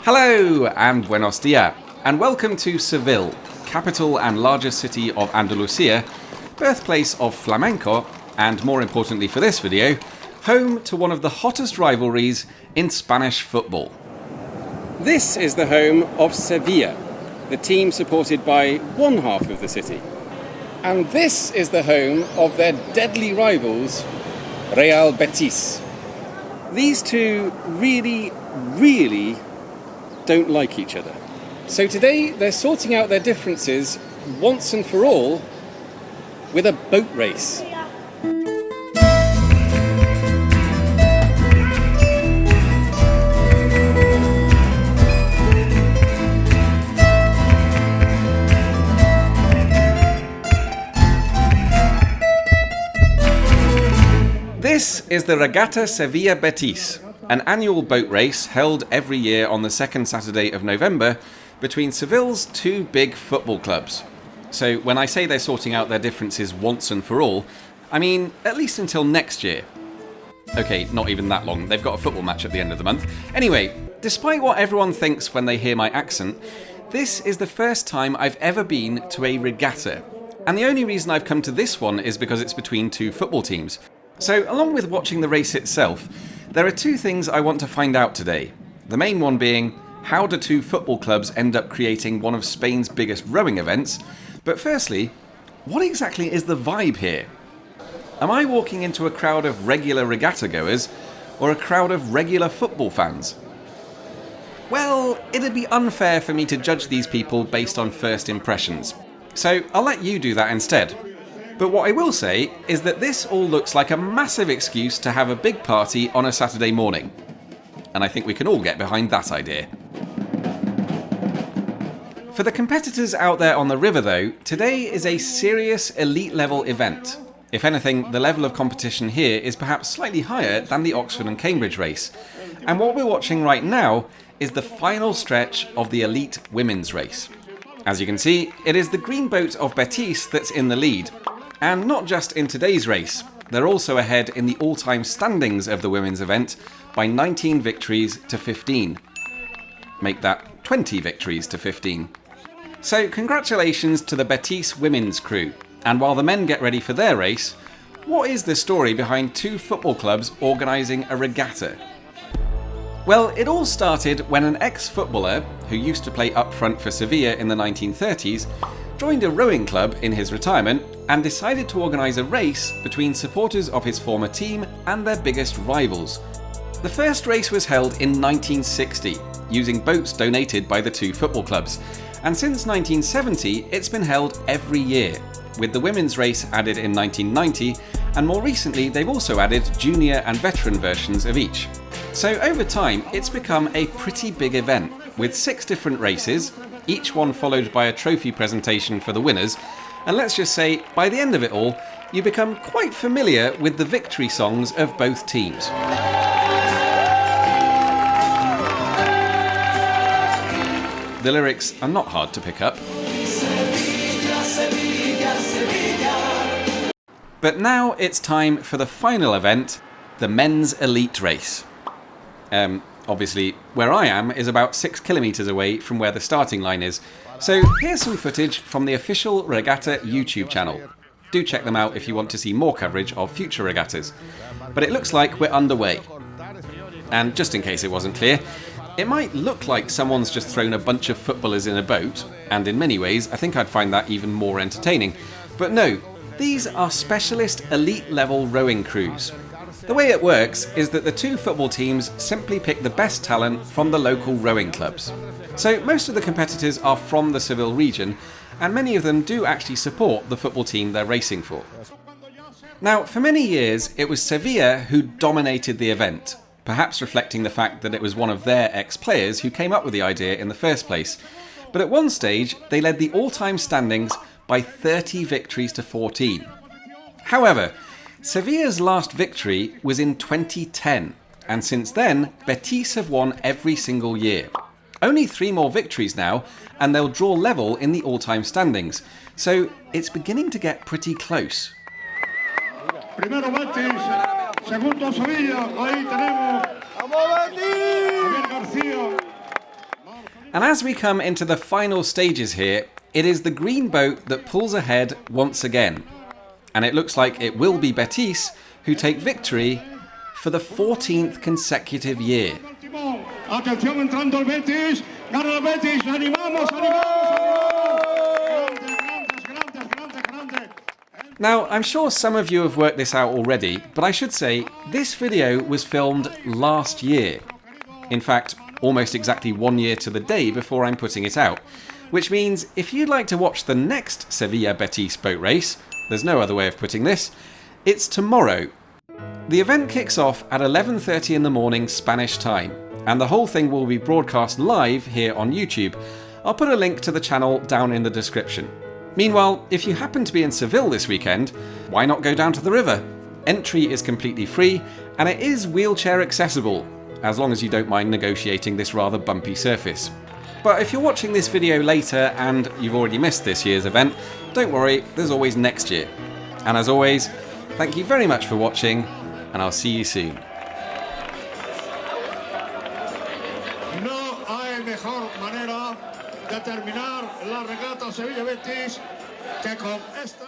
Hello and buenos dias, and welcome to Seville, capital and largest city of Andalusia, birthplace of flamenco, and more importantly for this video, home to one of the hottest rivalries in Spanish football. This is the home of Sevilla, the team supported by one half of the city. And this is the home of their deadly rivals, Real Betis. These two really don't like each other. So today they're sorting out their differences once and for all with a boat race. This is the Regatta Sevilla-Betis, an annual boat race held every year on the second Saturday of November between Seville's two big football clubs. So when I say they're sorting out their differences once and for all, I mean at least until next year. Okay, not even that long, they've got a football match at the end of the month. Anyway, despite what everyone thinks when they hear my accent, this is the first time I've ever been to a regatta. And the only reason I've come to this one is because it's between two football teams. So, along with watching the race itself, there are two things I want to find out today. The main one being, how do two football clubs end up creating one of Spain's biggest rowing events? But firstly, what exactly is the vibe here? Am I walking into a crowd of regular regatta goers, or a crowd of regular football fans? Well, it'd be unfair for me to judge these people based on first impressions. So, I'll let you do that instead. But what I will say is that this all looks like a massive excuse to have a big party on a Saturday morning. And I think we can all get behind that idea. For the competitors out there on the river though, today is a serious elite level event. If anything, the level of competition here is perhaps slightly higher than the Oxford and Cambridge race. And what we're watching right now is the final stretch of the elite women's race. As you can see, it is the green boat of Betis that's in the lead. And not just in today's race, they're also ahead in the all-time standings of the women's event by 19 victories to 15. Make that 20 victories to 15. So congratulations to the Betis women's crew. And while the men get ready for their race, what is the story behind two football clubs organising a regatta? Well, it all started when an ex-footballer, who used to play up front for Sevilla in the 1930s, joined a rowing club in his retirement and decided to organise a race between supporters of his former team and their biggest rivals. The first race was held in 1960, using boats donated by the two football clubs, and since 1970 it's been held every year, with the women's race added in 1990, and more recently they've also added junior and veteran versions of each. So over time it's become a pretty big event, with 6 different races, each one followed by a trophy presentation for the winners, and let's just say, by the end of it all, you become quite familiar with the victory songs of both teams. The lyrics are not hard to pick up. But now it's time for the final event, the men's elite race. Obviously, where I am is about 6 kilometres away from where the starting line is. So here's some footage from the official Regatta YouTube channel. Do check them out if you want to see more coverage of future regattas. But it looks like we're underway. And just in case it wasn't clear, it might look like someone's just thrown a bunch of footballers in a boat, and in many ways I think I'd find that even more entertaining. But no, these are specialist elite level rowing crews. The way it works is that the two football teams simply pick the best talent from the local rowing clubs. So most of the competitors are from the Seville region, and many of them do actually support the football team they're racing for. Now, for many years, it was Sevilla who dominated the event, perhaps reflecting the fact that it was one of their ex-players who came up with the idea in the first place. But at one stage, they led the all-time standings by 30 victories to 14. However, Sevilla's last victory was in 2010, and since then, Betis have won every single year. Only 3 more victories now, and they'll draw level in the all-time standings, so it's beginning to get pretty close. Primero Betis, segundo Sevilla, ahí tenemos Javier García, And as we come into the final stages here, it is the green boat that pulls ahead once again. And it looks like it will be Betis who take victory for the 14th consecutive year. Atención entrando el Betis, gana el Betis, animamos, animamos. Now, I'm sure some of you have worked this out already, but I should say this video was filmed last year. In fact, almost exactly 1 year to the day before I'm putting it out. Which means if you'd like to watch the next Sevilla-Betis boat race, there's no other way of putting this, it's tomorrow. The event kicks off at 11:30 in the morning Spanish time, and the whole thing will be broadcast live here on YouTube. I'll put a link to the channel down in the description. Meanwhile, if you happen to be in Seville this weekend, why not go down to the river? Entry is completely free, and it is wheelchair accessible, as long as you don't mind negotiating this rather bumpy surface. But if you're watching this video later and you've already missed this year's event, don't worry, there's always next year. And as always, thank you very much for watching, and I'll see you soon. No hay mejor manera de terminar la regata Sevilla-Betis que con esta.